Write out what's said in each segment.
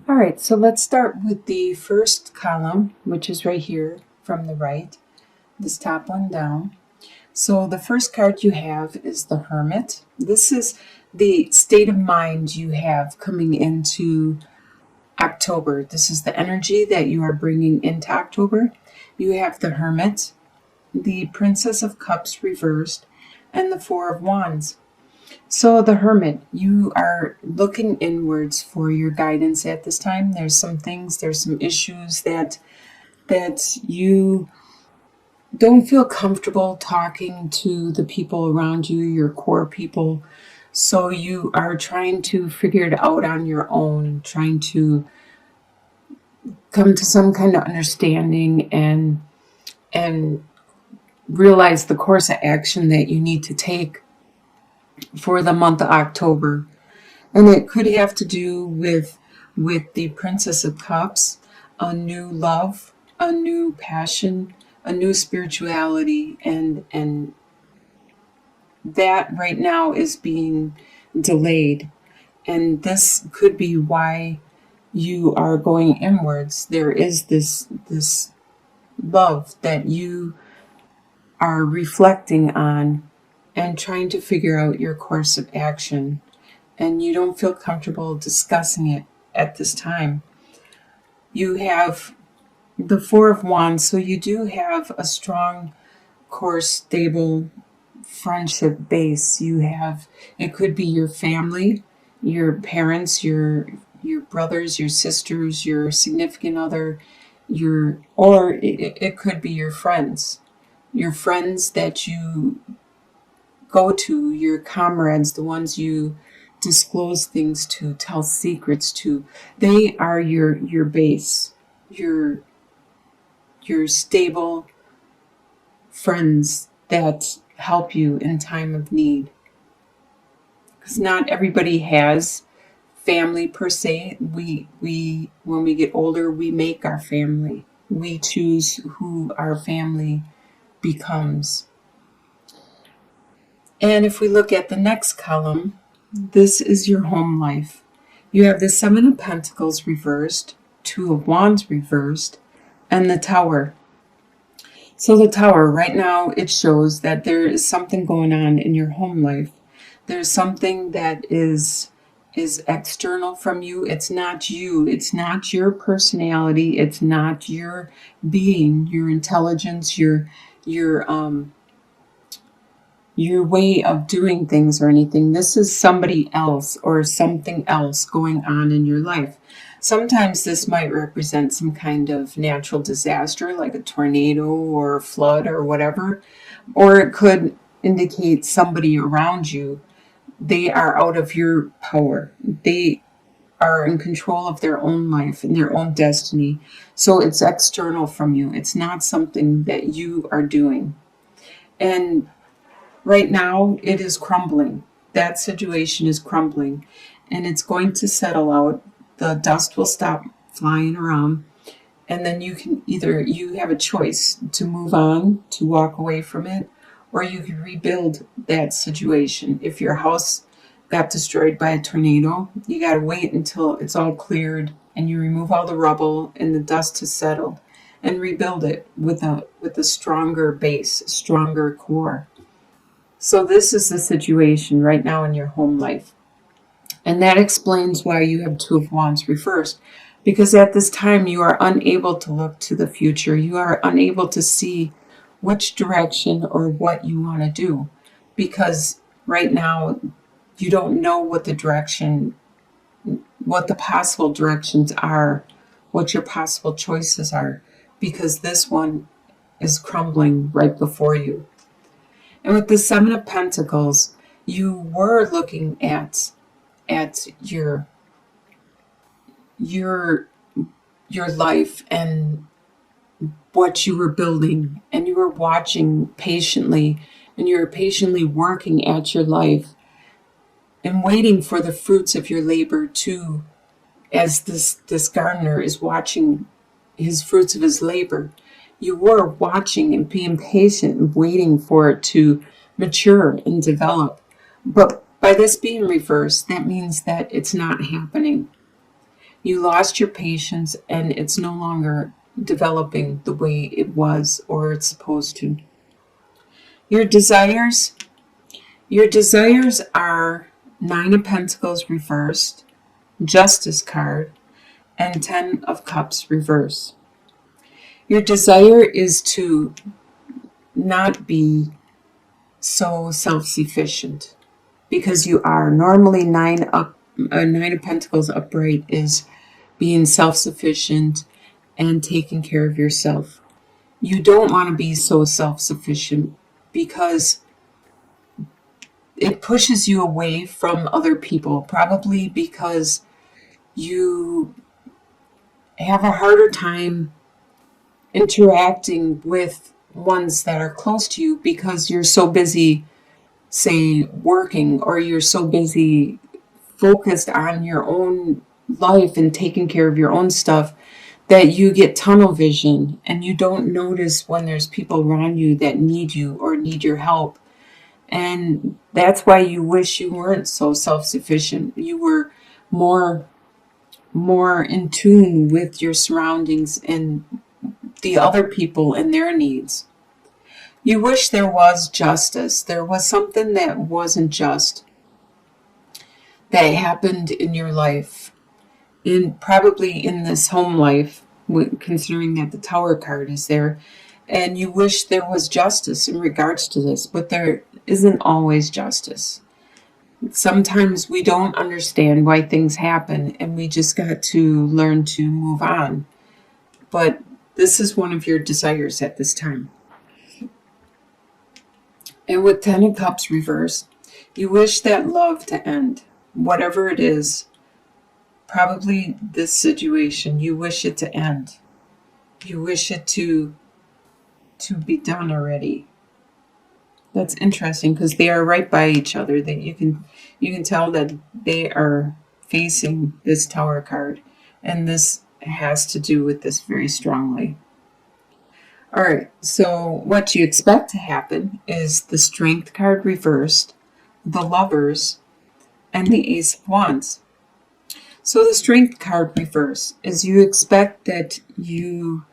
All right, so let's start with the first column, which is right here from the right, this top one down. So the first card you have is the Hermit. This is the state of mind you have coming into October. This is the energy that you are bringing into October. You have the Hermit, the Princess of Cups reversed, and the Four of Wands. So the Hermit, you are looking inwards for your guidance at this time. There's some issues that you don't feel comfortable talking to the people around you, your core people. So you are trying to figure it out on your own, trying to come to some kind of understanding and realize the course of action that you need to take for the month of October. And it could have to do with the Princess of Cups, a new love, a new passion, a new spirituality, and that right now is being delayed. And this could be why you are going inwards. There is this love that you are reflecting on and trying to figure out your course of action. And you don't feel comfortable discussing it at this time. You have the Four of Wands, so you do have a strong, core, stable friendship base. It could be your family, your parents, your brothers, your sisters, your significant other, or it could be your friends that you go to, your comrades, the ones you disclose things to, tell secrets to. They are your base, your stable friends that help you in time of need. Because not everybody has family per se. We when we get older, we make our family. We choose who our family becomes. And if we look at the next column, this is your home life. You have the Seven of Pentacles reversed, Two of Wands reversed, and the Tower. So the Tower, right now, it shows that there is something going on in your home life. There's something that is external from you. It's not you. It's not your personality. It's not your being, your intelligence, your way of doing things or anything. This is somebody else or something else going on in your life. Sometimes this might represent some kind of natural disaster like a tornado or a flood or whatever, or it could indicate somebody around you. They are out of your power. They are in control of their own life and their own destiny. So it's external from you. It's not something that you are doing. And right now, it is crumbling. That situation is crumbling, and it's going to settle out. The dust will stop flying around, and then you have a choice to move on, to walk away from it, or you can rebuild that situation. If your house got destroyed by a tornado, you got to wait until it's all cleared and you remove all the rubble and the dust has settled and rebuild it with a stronger base, stronger core. So this is the situation right now in your home life. And that explains why you have Two of Wands reversed. Because at this time, you are unable to look to the future. You are unable to see which direction or what you want to do. Because right now, you don't know what the possible directions are, what your possible choices are. Because this one is crumbling right before you. And with the Seven of Pentacles, you were looking at your life and what you were building, and you were watching patiently, and you were patiently working at your life and waiting for the fruits of your labor too, as this gardener is watching his fruits of his labor. You were watching and being patient and waiting for it to mature and develop. But by this being reversed, that means that it's not happening. You lost your patience and it's no longer developing the way it was or it's supposed to. Your desires, your desires are Nine of Pentacles reversed, Justice card, and Ten of Cups reverse. Your desire is to not be so self-sufficient, because you are. Normally Nine of Pentacles upright is being self-sufficient and taking care of yourself. You don't want to be so self-sufficient because it pushes you away from other people, probably because you have a harder time interacting with ones that are close to you because you're so busy, say, working, or you're so busy focused on your own life and taking care of your own stuff that you get tunnel vision and you don't notice when there's people around you that need you or need your help. And that's why you wish you weren't so self-sufficient. You were more in tune with your surroundings and the other people and their needs. You wish there was justice. There was something that wasn't just that happened in your life, probably in this home life, considering that the Tower card is there, and you wish there was justice in regards to this, but there isn't always justice. Sometimes we don't understand why things happen, and we just got to learn to move on. But this is one of your desires at this time. And with Ten of Cups reversed, you wish that love to end, whatever it is. Probably this situation, you wish it to end. You wish it to be done already. That's interesting because they are right by each other. That you can tell that they are facing this Tower card, and this has to do with this very strongly. All right, so what you expect to happen is the Strength card reversed, the Lovers, and the Ace of Wands. So the Strength card reverse is you expect that you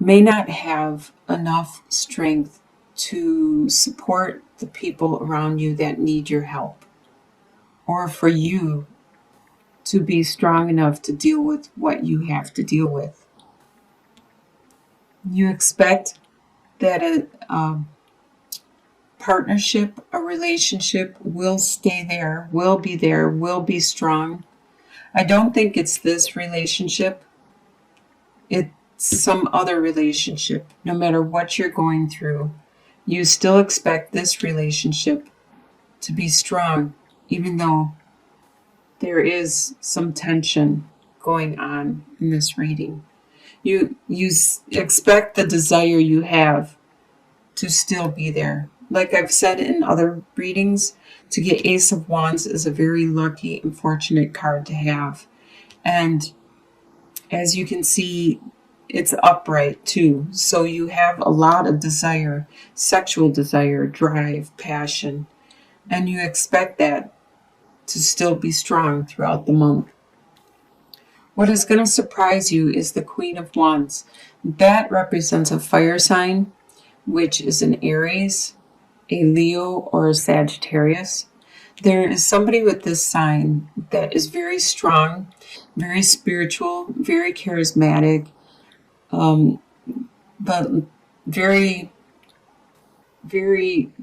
may not have enough strength to support the people around you that need your help, or for you to be strong enough to deal with what you have to deal with. You expect that a partnership, a relationship will stay there, will be strong. I don't think it's this relationship. It's some other relationship. No matter what you're going through, you still expect this relationship to be strong, even though there is some tension going on in this reading. You expect the desire you have to still be there. Like I've said in other readings, to get Ace of Wands is a very lucky and fortunate card to have. And as you can see, it's upright too. So you have a lot of desire, sexual desire, drive, passion, and you expect that to still be strong throughout the month. What is going to surprise you is the Queen of Wands. That represents a fire sign, which is an Aries, a Leo, or a Sagittarius. There is somebody with this sign that is very strong, very spiritual, very charismatic, but very, very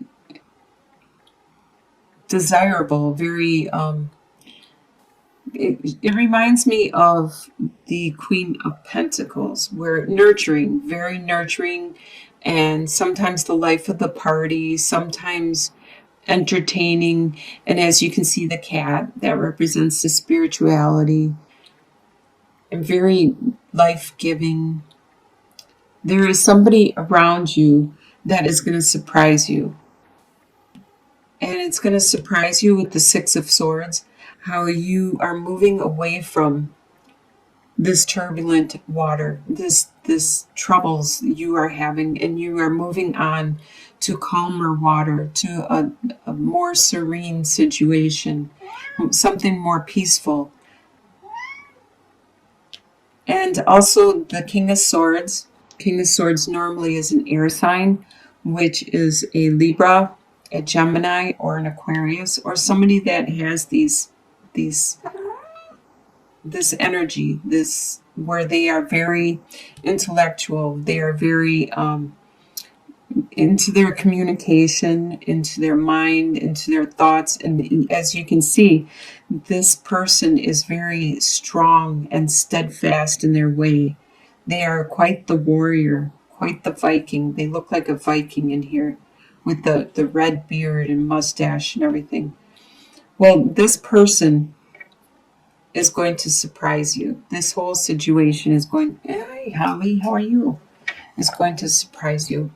desirable, very it reminds me of the Queen of Pentacles, where nurturing, very nurturing, and sometimes the life of the party, sometimes entertaining. And as you can see, the cat, that represents the spirituality, and very life-giving. There is somebody around you that is going to surprise you. And it's going to surprise you with the Six of Swords, how you are moving away from this turbulent water, this troubles you are having, and you are moving on to calmer water, to a more serene situation, something more peaceful. And also the King of Swords. King of Swords normally is an air sign, which is a Libra, a Gemini, or an Aquarius, or somebody that has these this energy, this where they are very intellectual, they are very into their communication, into their mind, into their thoughts. And as you can see, this person is very strong and steadfast in their way. They are quite the warrior, quite the Viking. They look like a Viking in here with the red beard and mustache and everything. Well, this person is going to surprise you. This whole situation is going, hey, Holly, how are you? Is going to surprise you.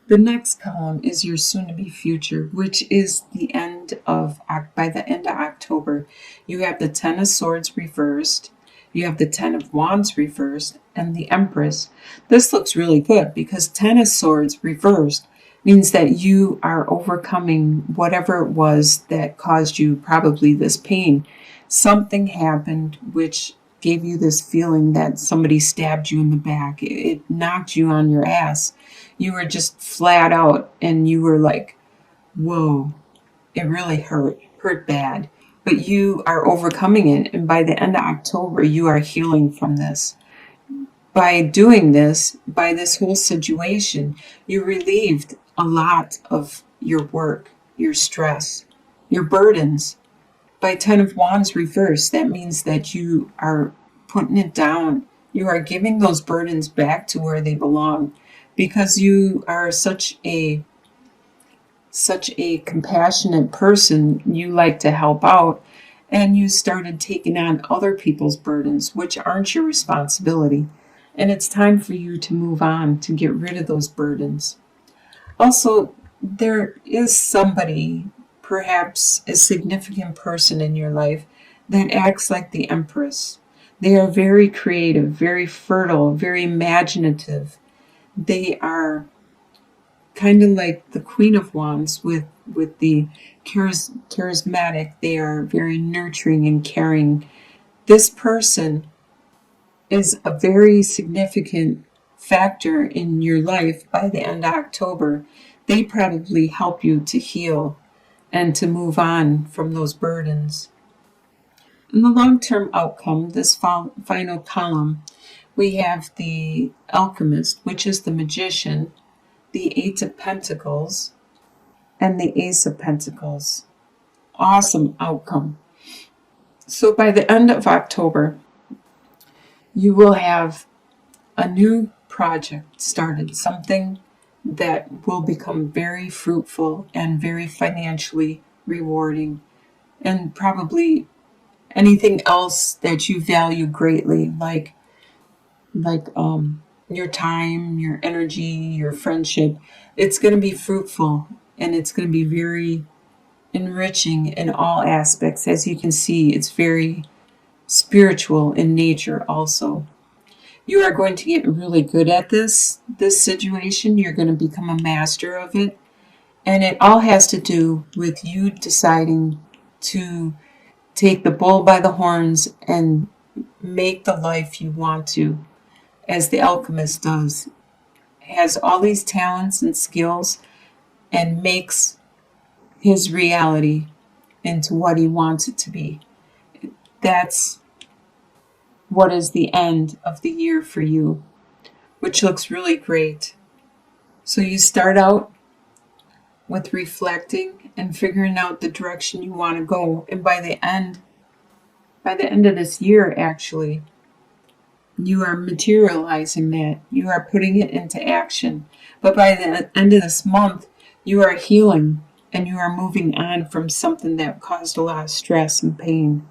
The next column is your soon-to-be future, which is by the end of October. You have the Ten of Swords reversed, you have the Ten of Wands reversed, and the Empress. This looks really good because Ten of Swords reversed means that you are overcoming whatever it was that caused you probably this pain. Something happened which gave you this feeling that somebody stabbed you in the back. It knocked you on your ass. You were just flat out and you were like, whoa, it really hurt bad. But you are overcoming it. And by the end of October, you are healing from this. By doing this, by this whole situation, you relieved a lot of your work, your stress, your burdens. By Ten of Wands reversed, that means that you are putting it down. You are giving those burdens back to where they belong because you are such a compassionate person. You like to help out, and you started taking on other people's burdens, which aren't your responsibility. And it's time for you to move on, to get rid of those burdens. Also, there is somebody, perhaps a significant person in your life, that acts like the Empress. They are very creative, very fertile, very imaginative. They are kind of like the Queen of Wands with the charismatic. They are very nurturing and caring. This person is a very significant factor in your life by the end of October. They probably help you to heal and to move on from those burdens. In the long-term outcome, this final column, we have the Alchemist, which is the Magician, the Eight of Pentacles, and the Ace of Pentacles. Awesome outcome. So by the end of October, you will have a new project started, something that will become very fruitful and very financially rewarding, and probably anything else that you value greatly, like your time, your energy, your friendship. It's going to be fruitful and it's going to be very enriching in all aspects. As you can see, it's very spiritual in nature also. You are going to get really good at this situation. You're going to become a master of it. And it all has to do with you deciding to take the bull by the horns and make the life you want to, as the Alchemist does. Has all these talents and skills and makes his reality into what he wants it to be. That's what is the end of the year for you, which looks really great. So you start out with reflecting and figuring out the direction you want to go. And by the end of this year, actually, you are materializing that. You are putting it into action. But by the end of this month, you are healing and you are moving on from something that caused a lot of stress and pain.